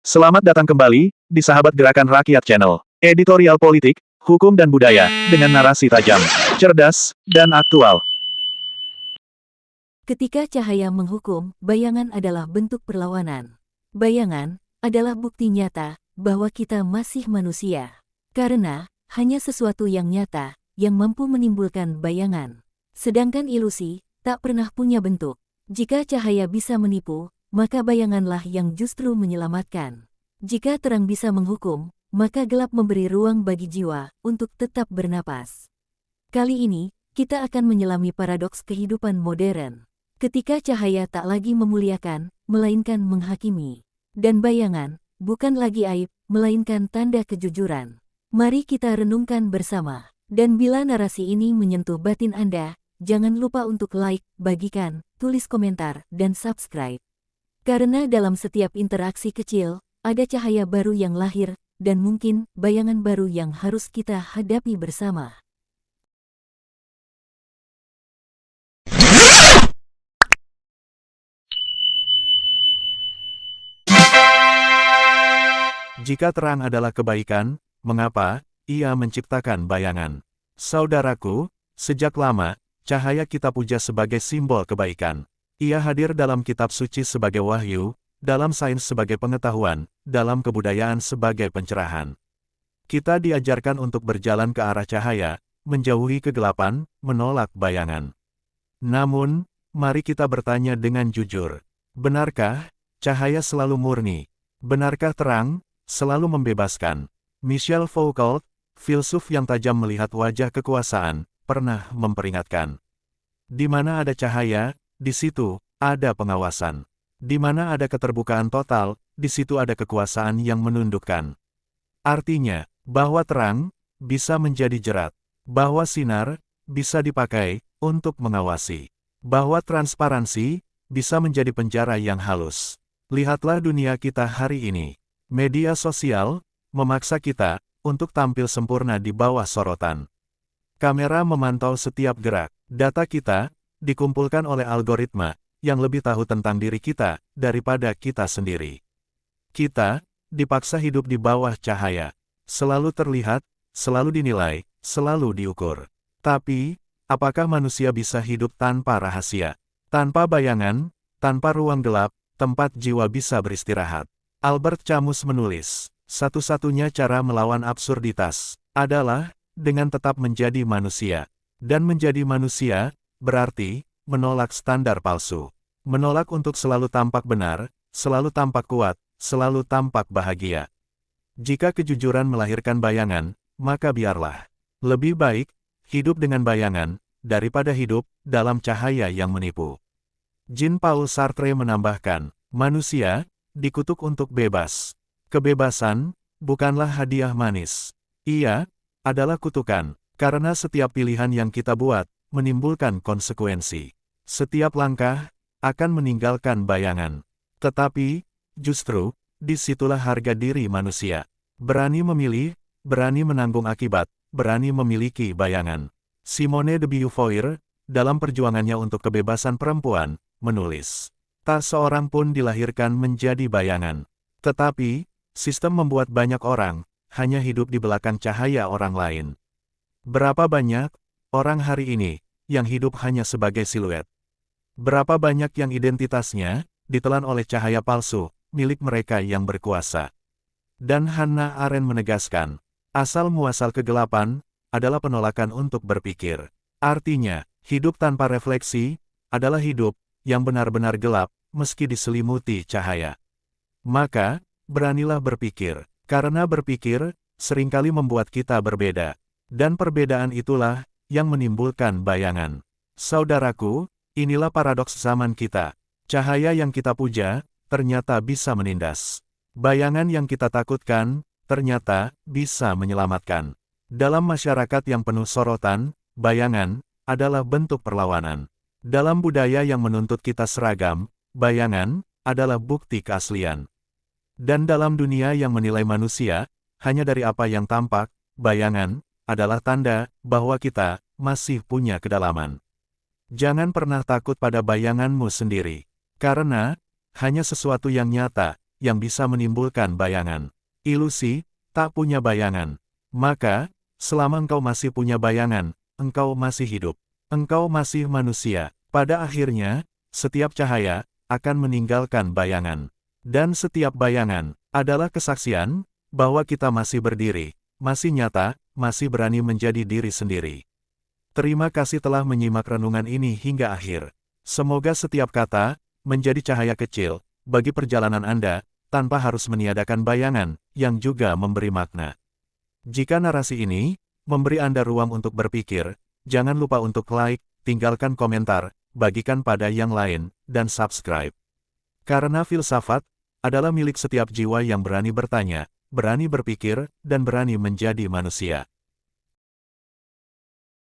Selamat datang kembali di Sahabat Gerakan Rakyat Channel. Editorial politik, hukum dan budaya, dengan narasi tajam, cerdas, dan aktual. Ketika cahaya menghukum, bayangan adalah bentuk perlawanan. Bayangan adalah bukti nyata bahwa kita masih manusia. Karena hanya sesuatu yang nyata yang mampu menimbulkan bayangan. Sedangkan ilusi tak pernah punya bentuk. Jika cahaya bisa menipu, maka bayanganlah yang justru menyelamatkan. Jika terang bisa menghukum, maka gelap memberi ruang bagi jiwa untuk tetap bernapas. Kali ini, kita akan menyelami paradoks kehidupan modern. Ketika cahaya tak lagi memuliakan, melainkan menghakimi. Dan bayangan, bukan lagi aib, melainkan tanda kejujuran. Mari kita renungkan bersama. Dan bila narasi ini menyentuh batin Anda, jangan lupa untuk like, bagikan, tulis komentar, dan subscribe. Karena dalam setiap interaksi kecil, ada cahaya baru yang lahir, dan mungkin bayangan baru yang harus kita hadapi bersama. Jika terang adalah kebaikan, mengapa Ia menciptakan bayangan? Saudaraku, sejak lama, cahaya kita puja sebagai simbol kebaikan. Ia hadir dalam kitab suci sebagai wahyu, dalam sains sebagai pengetahuan, dalam kebudayaan sebagai pencerahan. Kita diajarkan untuk berjalan ke arah cahaya, menjauhi kegelapan, menolak bayangan. Namun, mari kita bertanya dengan jujur. Benarkah cahaya selalu murni? Benarkah terang selalu membebaskan? Michel Foucault, filsuf yang tajam melihat wajah kekuasaan, pernah memperingatkan. Di mana ada cahaya, di situ ada pengawasan. Di mana ada keterbukaan total, di situ ada kekuasaan yang menundukkan. Artinya, bahwa terang bisa menjadi jerat, bahwa sinar bisa dipakai untuk mengawasi, bahwa transparansi bisa menjadi penjara yang halus. Lihatlah dunia kita hari ini. Media sosial memaksa kita untuk tampil sempurna di bawah sorotan. Kamera memantau setiap gerak. Data kita dikumpulkan oleh algoritma yang lebih tahu tentang diri kita daripada kita sendiri. Kita dipaksa hidup di bawah cahaya, selalu terlihat, selalu dinilai, selalu diukur. Tapi, apakah manusia bisa hidup tanpa rahasia, tanpa bayangan, tanpa ruang gelap, tempat jiwa bisa beristirahat? Albert Camus menulis, satu-satunya cara melawan absurditas adalah dengan tetap menjadi manusia. Dan menjadi manusia berarti menolak standar palsu. Menolak untuk selalu tampak benar, selalu tampak kuat, selalu tampak bahagia. Jika kejujuran melahirkan bayangan, maka biarlah. Lebih baik hidup dengan bayangan daripada hidup dalam cahaya yang menipu. Jean-Paul Sartre menambahkan, manusia dikutuk untuk bebas. Kebebasan bukanlah hadiah manis. Ia adalah kutukan, karena setiap pilihan yang kita buat menimbulkan konsekuensi. Setiap langkah akan meninggalkan bayangan. Tetapi, justru, disitulah harga diri manusia. Berani memilih, berani menanggung akibat, berani memiliki bayangan. Simone de Beauvoir, dalam perjuangannya untuk kebebasan perempuan, menulis, tak seorang pun dilahirkan menjadi bayangan. Tetapi, sistem membuat banyak orang hanya hidup di belakang cahaya orang lain. Berapa banyak orang hari ini yang hidup hanya sebagai siluet? Berapa banyak yang identitasnya ditelan oleh cahaya palsu milik mereka yang berkuasa? Dan Hannah Arendt menegaskan, asal muasal kegelapan adalah penolakan untuk berpikir. Artinya, hidup tanpa refleksi adalah hidup yang benar-benar gelap meski diselimuti cahaya. Maka, beranilah berpikir, karena berpikir seringkali membuat kita berbeda. Dan perbedaan itulah yang menimbulkan bayangan. Saudaraku, inilah paradoks zaman kita. Cahaya yang kita puja ternyata bisa menindas. Bayangan yang kita takutkan ternyata bisa menyelamatkan. Dalam masyarakat yang penuh sorotan, bayangan adalah bentuk perlawanan. Dalam budaya yang menuntut kita seragam, bayangan adalah bukti keaslian. Dan dalam dunia yang menilai manusia hanya dari apa yang tampak, bayangan adalah tanda bahwa kita masih punya kedalaman. Jangan pernah takut pada bayanganmu sendiri, karena hanya sesuatu yang nyata yang bisa menimbulkan bayangan. Ilusi, tak punya bayangan. Maka, selama engkau masih punya bayangan, engkau masih hidup. Engkau masih manusia. Pada akhirnya, setiap cahaya akan meninggalkan bayangan. Dan setiap bayangan adalah kesaksian bahwa kita masih berdiri, masih nyata, masih berani menjadi diri sendiri. Terima kasih telah menyimak renungan ini hingga akhir. Semoga setiap kata menjadi cahaya kecil bagi perjalanan Anda, tanpa harus meniadakan bayangan yang juga memberi makna. Jika narasi ini memberi Anda ruang untuk berpikir, jangan lupa untuk like, tinggalkan komentar, bagikan pada yang lain, dan subscribe. Karena filsafat adalah milik setiap jiwa yang berani bertanya, berani berpikir, dan berani menjadi manusia.